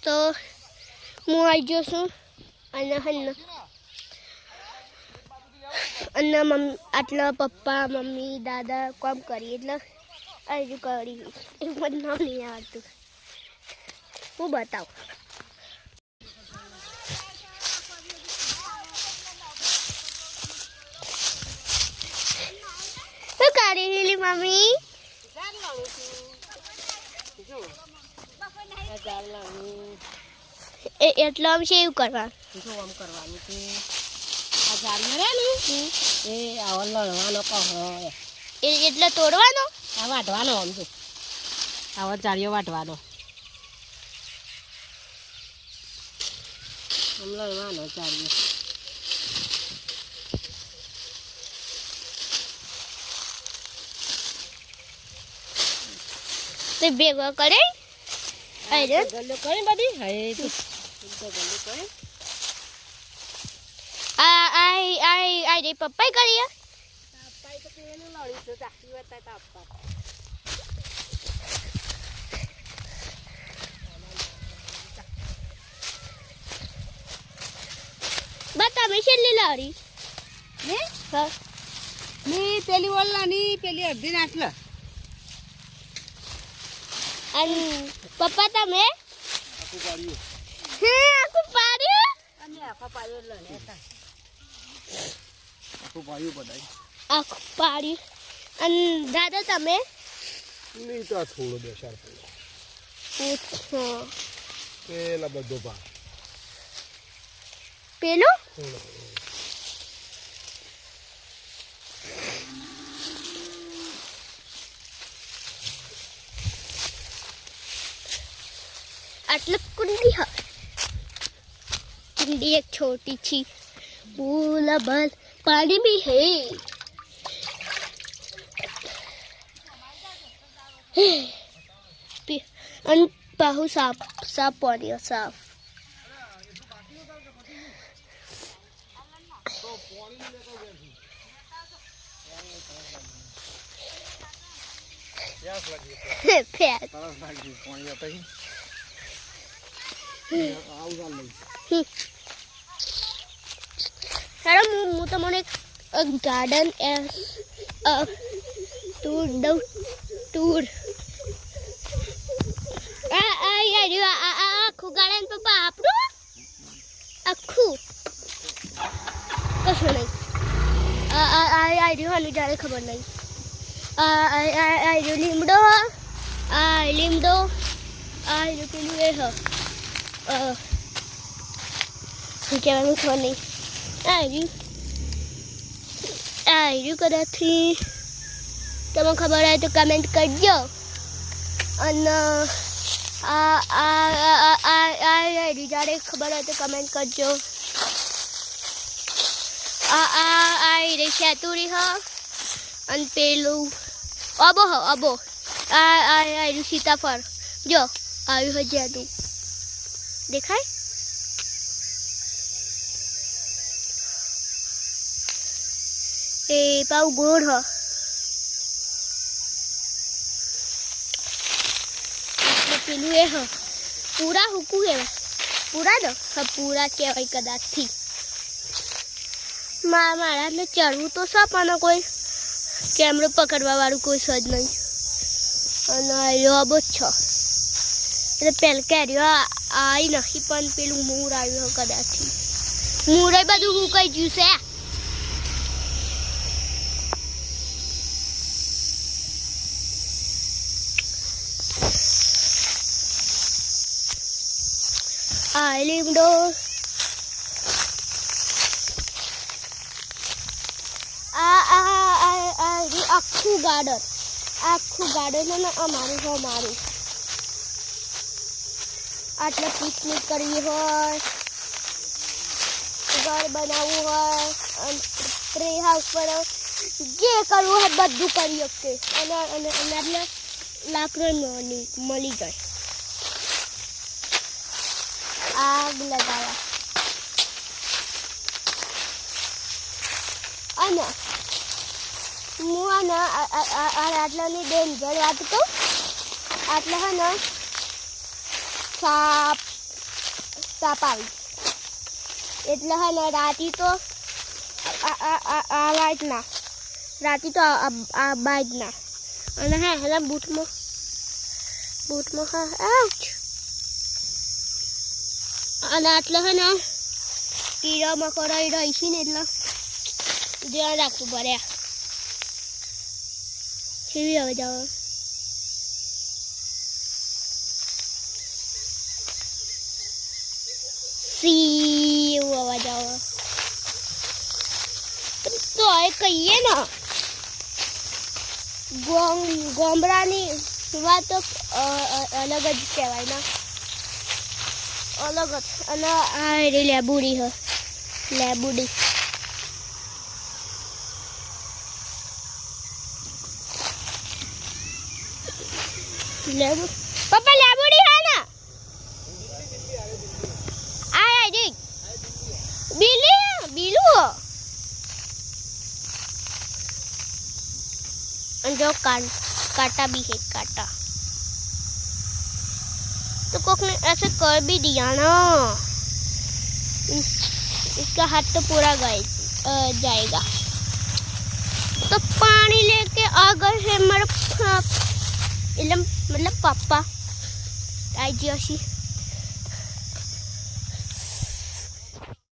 તો હું આવી ગયો છું અને આટલા પપ્પા મમ્મી દાદા કામ કરી એટલે આવી કરી એ મને નામ નહીં આવતું હું બતાવું શું કરી રહેલી મમ્મી એટલે આમ છે એવું કરવાનું કે આ જાળીઓ રે ને એ આવો લડવાનો કહો એટલે તોડવાનો આ વાઢવાનો આમ જો આવો જાળીઓ વાઢવાનો આમ લડવાનો જાળીઓ તે ભેગો કરે ગલ્લો કરી બધી હે તો ગલ્લો કરે રે પપ્પા કરીએ પપ્પાઈ તો પેલું લડી છે ચાકી વતા તાપતા બતા મેં છેલ્લી લાડી ને હા ની પેલી ઓલાની પેલી અડધી નાખલા અને પપ્પા તમે આખું પાડ્યું હે આખું પાડ્યું અને આખો પાડ્યો લેતા આખું પાડ્યું પડાય આખું પાડ્યું અને દાદા તમે નહીં તો આ થોડો બેસાર થયો પેલા બધો પા પેલું आटल कुंडी है कुंडी एक छोटी सी पूला बल पानी भी है अन पाहु साफ साफ पानी है साफ प्याज हेलो मु तो मने गार्डन टूर आखू गार्डन पप्पा आपरू आखू कशो नहीं हनु जाने खबर नहीं लीमड़ो लीमड़ो पेलू ए क्या खबर नहीं आयु कदाची तब खबर है तो कमेंट करजो जारे खबर है तो कमेंट करजो रे शेतुरी ह अन पेलू अबो ह अबो आयु सीताफळ जो आयु ह जादू देखाय ए पाऊ गोड़ ह पेलू ए ह पूरा हुकू है पूरा दो हाँ पूरा कहवाय कदाच थी मारा ने चढ़वू तो सब आना कोई कैमरा पकड़वा वालू कोई सज नहीं अबो छ એટલે પેલ કેર્યો આઈ નથી પણ પેલું મૂર આવ્યું કદાચ મૂરે બધું હુકાઈ ગયું છે આ લીમડો આખું ગાર્ડન ને અમારું आटला पिकनिक करवी हो घर बनावू हो ट्री हाउस पर जे करवू है बधु करी શકે અને લાકડું મળી જાય આગ લગાવા અને હું આટલાની ડેન્જર વાત કહું આટલા હે ને સાપ કાપાવી એટલે હે ને રાતી તો આ વાઈટ ના રાતી તો આ બાઈટ ના અને હે હેલા બૂટમાં હા આઉચ અને આટલે હે ને કીડા મકોડા રહી છે ને એટલે ધ્યાન રાખવું પડે કેવી હવે જાવ સી અવાજ આવે તો એ કહીએ ને ગોમરાની વાત તો અલગ જ કહેવાય ને અલગ જ અને આ લેબુડી હ લેબુડી પપ્પા લેબુડી હા ને આ જી બીલું जो काटा भी है काटा तो कोक ने ऐसे कर भी दिया ना इसका हाथ तो पूरा जाएगा तो पानी लेके आ गए हैं मतलब पापा आई जी